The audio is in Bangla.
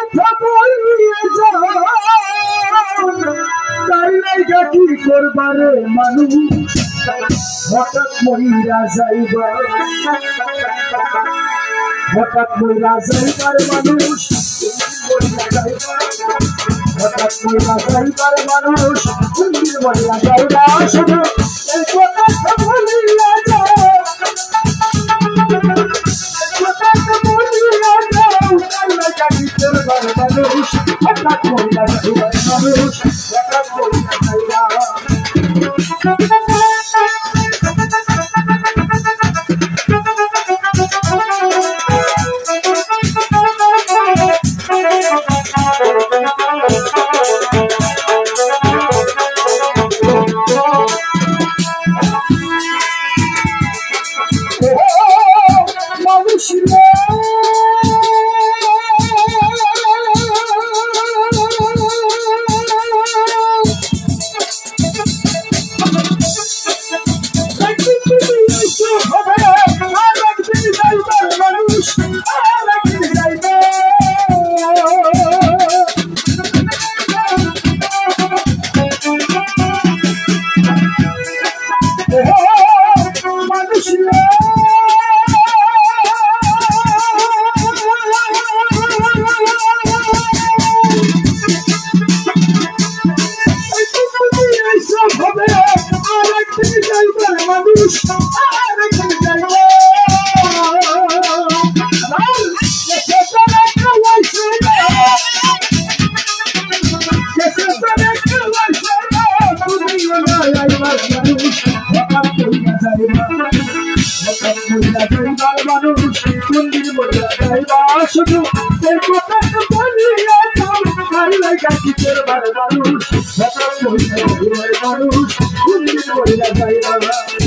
কথা বলিয়ে যাও তাই লাইগা কি করবারে মানুষ হঠাৎ মহিলা যাইবা হঠাৎ মহিলা যাইবার মানুষ হঠাৎ মহিলা যাইবার মানুষ মহিলা যাইবা শুধু এই কথা বলিয়া যাও মানুষ হঠাৎ মহিলা যাইবার মানুষ হঠাৎ মহিলা যাইবা শুধু এই কথা বলিয়া যাও তাই লাইগা কি করবার মানুষ হঠাৎ মহিলা যাইবার মানুষ কোনদিন মহিলা যাইবা মানুষ